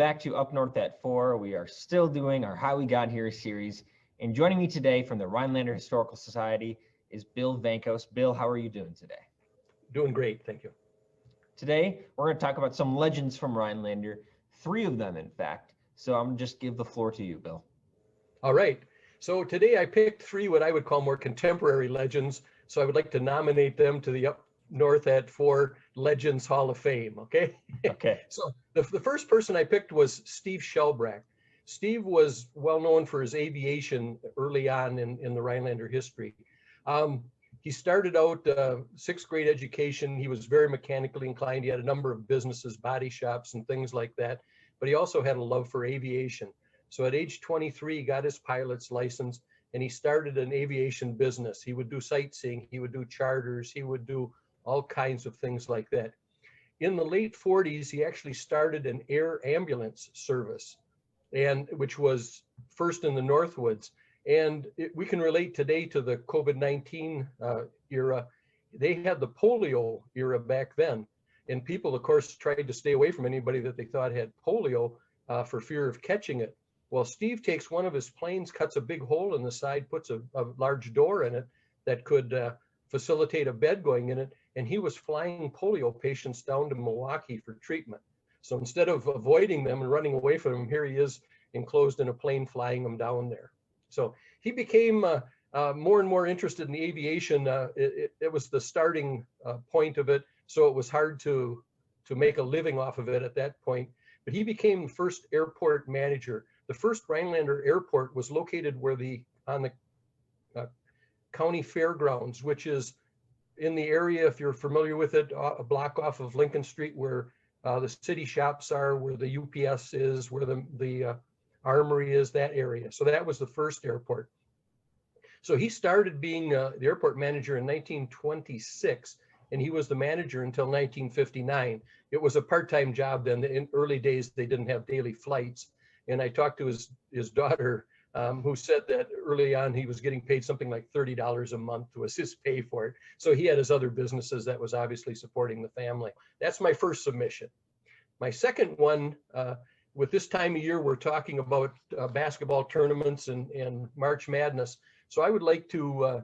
back to Up North at 4. We are still doing our How We Got Here series. And joining me today from the Rhinelander Historical Society is Bill Vankos. Bill, how are you doing today? Doing great, thank you. Today, we're going to talk about some legends from Rhinelander, 3 of them, in fact. So I'm going to just give the floor to you, Bill. All right. So today I picked 3 what I would call more contemporary legends. So I would like to nominate them to the Up North at 4 Legends Hall of Fame, okay? Okay. So the first person I picked was Steve Shelbreck. Steve was well known for his aviation early on in the Rhinelander history. He started out 6th grade education. He was very mechanically inclined. He had a number of businesses, body shops and things like that, but he also had a love for aviation. So at age 23, he got his pilot's license and he started an aviation business. He would do sightseeing, he would do charters, he would do all kinds of things like that. In the late 40s, he actually started an air ambulance service, and which was first in the Northwoods. And we can relate today to the COVID-19 era. They had the polio era back then. And people, of course, tried to stay away from anybody that they thought had polio for fear of catching it. Well, Steve takes one of his planes, cuts a big hole in the side, puts a large door in it that could facilitate a bed going in it. And he was flying polio patients down to Milwaukee for treatment. So instead of avoiding them and running away from them, here he is enclosed in a plane flying them down there. So he became more and more interested in the aviation. It was the starting point of it. So it was hard to make a living off of it at that point. But he became the first airport manager. The first Rhinelander airport was located on the county fairgrounds, which is in the area, if you're familiar with it, a block off of Lincoln Street, where the city shops are, where the UPS is, where the armory is, that area. So that was the first airport. So he started being the airport manager in 1926, and he was the manager until 1959. It was a part-time job then. In early days, they didn't have daily flights. And I talked to his daughter, who said that early on he was getting paid something like $30 a month was his pay for it. So he had his other businesses that was obviously supporting the family. That's my first submission. My second one, with this time of year, we're talking about basketball tournaments and March Madness. So I would like to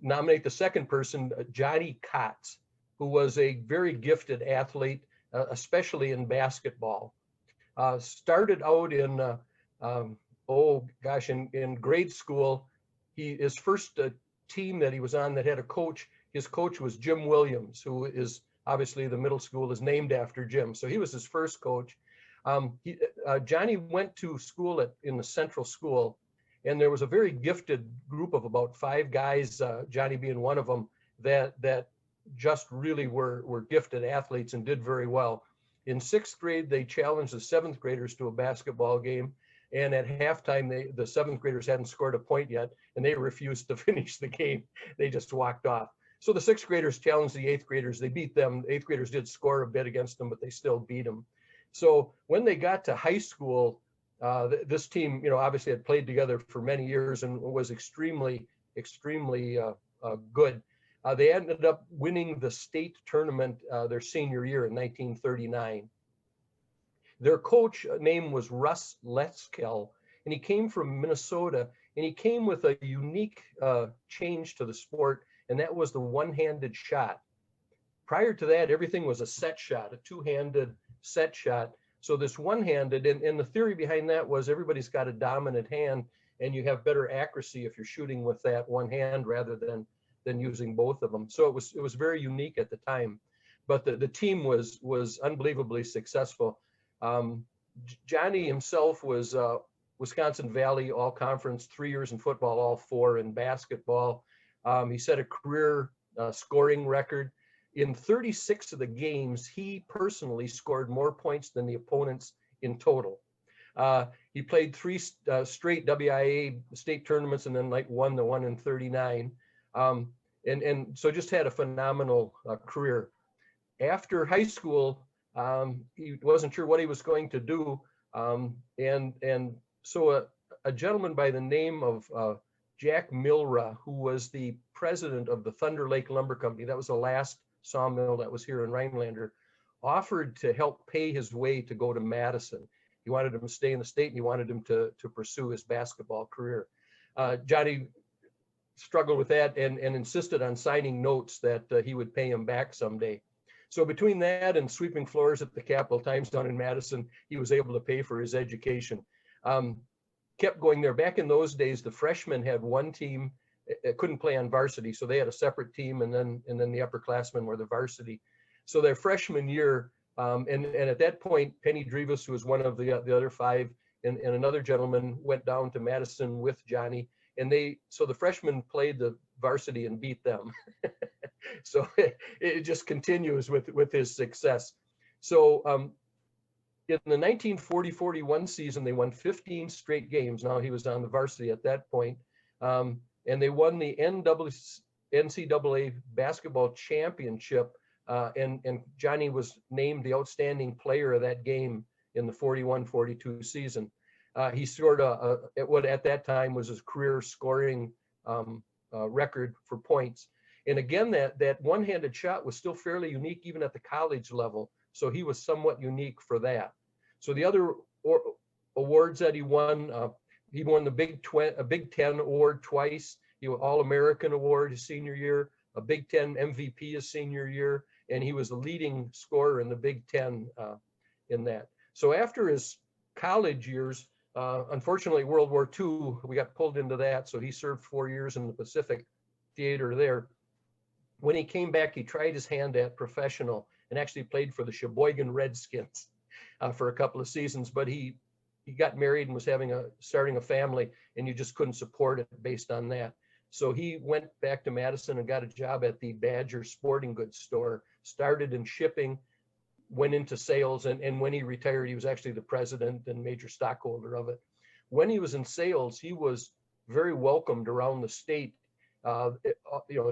nominate the second person, Johnnie Kotz, who was a very gifted athlete, especially in basketball. Started out in in grade school. His first team that he was on that had a coach, his coach was Jim Williams, who is obviously the middle school is named after Jim. So he was his first coach. Johnny went to school in the central school, and there was a very gifted group of about 5 guys, Johnny being one of them, that just really were gifted athletes and did very well. In 6th grade, they challenged the 7th graders to a basketball game. And at halftime, the 7th graders hadn't scored a point yet, and they refused to finish the game. They just walked off. So the 6th graders challenged the 8th graders. They beat them. The 8th graders did score a bit against them, but they still beat them. So when they got to high school, this team, obviously had played together for many years and was extremely good. They ended up winning the state tournament their senior year in 1939. Their coach name was Russ Letzkel, and he came from Minnesota, and he came with a unique change to the sport, and that was the one-handed shot. Prior to that, everything was a set shot, a two-handed set shot. So this one-handed, and the theory behind that was everybody's got a dominant hand, and you have better accuracy if you're shooting with that one hand rather than using both of them. So it was very unique at the time, but the team was unbelievably successful. Johnny himself was Wisconsin Valley All-Conference, 3 years in football, all 4 in basketball. He set a career scoring record. In 36 of the games, he personally scored more points than the opponents in total. He played 3 straight WIA state tournaments and then won the one in 39. And so just had a phenomenal career. After high school, he wasn't sure what he was going to do. And so a gentleman by the name of Jack Milra, who was the president of the Thunder Lake Lumber Company, that was the last sawmill that was here in Rhinelander, offered to help pay his way to go to Madison. He wanted him to stay in the state, and he wanted him to pursue his basketball career. Johnny struggled with that and insisted on signing notes that he would pay him back someday. So between that and sweeping floors at the Capital Times down in Madison, he was able to pay for his education. Kept going there. Back in those days, the freshmen had one team, couldn't play on varsity, so they had a separate team, and then the upperclassmen were the varsity. So their freshman year, and at that point, Penny Drevis, who was one of the other five, and another gentleman went down to Madison with Johnny, and so the freshmen played the varsity and beat them. So it just continues with his success. So in the 1940-41 season, they won 15 straight games. Now he was on the varsity at that point. And they won the NCAA basketball championship. And Johnny was named the outstanding player of that game in the 41-42 season. He scored what at that time was his career scoring record for points. And again, that one-handed shot was still fairly unique even at the college level. So he was somewhat unique for that. So the other awards that he won the Big Ten award twice. He won All-American award his senior year, a Big Ten MVP his senior year, and he was the leading scorer in the Big Ten in that. So after his college years, unfortunately, World War II, we got pulled into that. So he served 4 years in the Pacific Theater there. When he came back, he tried his hand at professional and actually played for the Sheboygan Redskins for a couple of seasons. But he got married and was starting a family, and you just couldn't support it based on that. So he went back to Madison and got a job at the Badgers sporting goods store, started in shipping, went into sales, and when he retired, he was actually the president and major stockholder of it. When he was in sales, he was very welcomed around the state.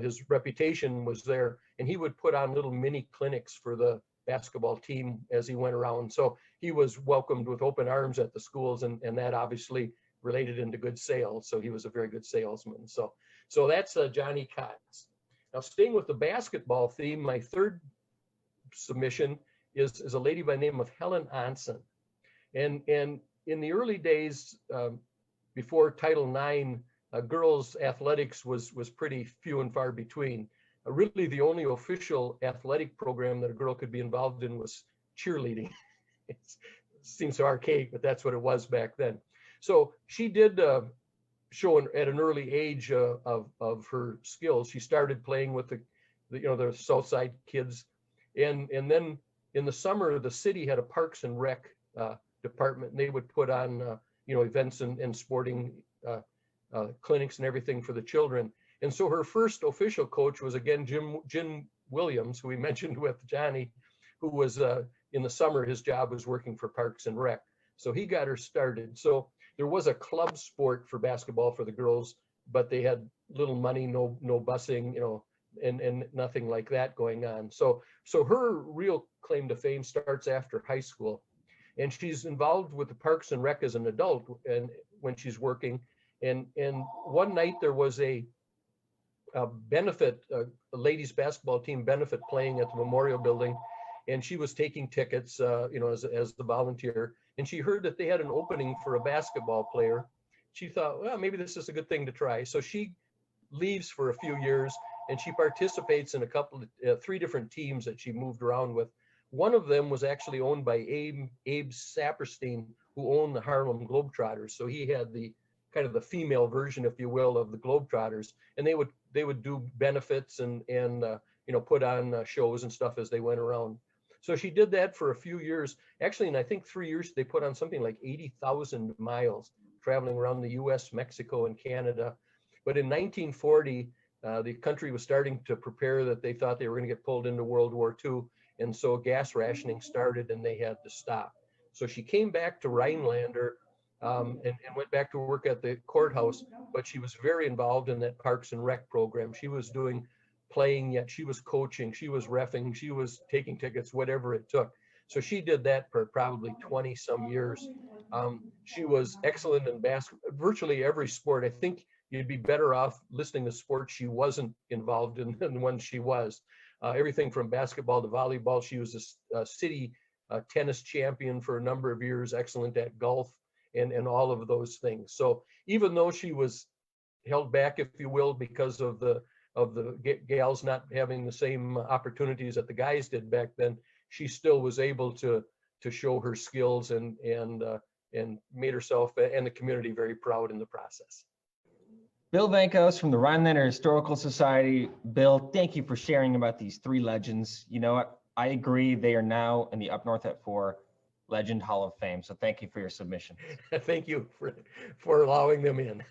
His reputation was there, and he would put on little mini clinics for the basketball team as he went around. So he was welcomed with open arms at the schools, and that obviously related into good sales. So he was a very good salesman. So that's Johnnie Kotz. Now, staying with the basketball theme, my third submission is a lady by the name of Helen Olsen. And in the early days, before Title IX, girls athletics was pretty few and far between. Really, the only official athletic program that a girl could be involved in was cheerleading. It seems so archaic, but that's what it was back then. So she did show at an early age of her skills. She started playing with the Southside kids, and then in the summer, the city had a Parks and Rec department, and they would put on events and sporting clinics and everything for the children. And so her first official coach was again Jim Williams, who we mentioned with Johnny, who was in the summer, his job was working for Parks and Rec. So he got her started. So there was a club sport for basketball for the girls, but they had little money, no busing, and nothing like that going on. So her real claim to fame starts after high school, and she's involved with the Parks and Rec as an adult, and when she's working. And one night there was a benefit, a ladies basketball team benefit playing at the Memorial Building, and she was taking tickets, as the volunteer. And she heard that they had an opening for a basketball player. She thought, well, maybe this is a good thing to try. So she leaves for a few years, and she participates in three different teams that she moved around with. One of them was actually owned by Abe Saperstein, who owned the Harlem Globetrotters. So he had the kind of the female version, if you will, of the Globetrotters, and they would do benefits and put on shows and stuff as they went around. So she did that for a few years. Actually, in I think 3 years, they put on something like 80,000 miles traveling around the US, Mexico, and Canada. But in 1940, the country was starting to prepare that they thought they were going to get pulled into World War II. And so gas rationing started, and they had to stop. So she came back to Rhinelander and went back to work at the courthouse, but she was very involved in that Parks and Rec program. She was playing, yet she was coaching, she was reffing, she was taking tickets, whatever it took. So she did that for probably 20 some years. She was excellent in virtually every sport. I think you'd be better off listening to sports she wasn't involved in than the ones she was. Everything from basketball to volleyball. She was a city tennis champion for a number of years, excellent at golf and all of those things. So even though she was held back, if you will, because of the gals not having the same opportunities that the guys did back then, she still was able to show her skills and made herself and the community very proud in the process. Bill Vankos from the Rhinelander Historical Society. Bill, thank you for sharing about these three legends. You know what? I agree. They are now in the Up North at 4 Legend Hall of Fame. So thank you for your submission. Thank you for allowing them in.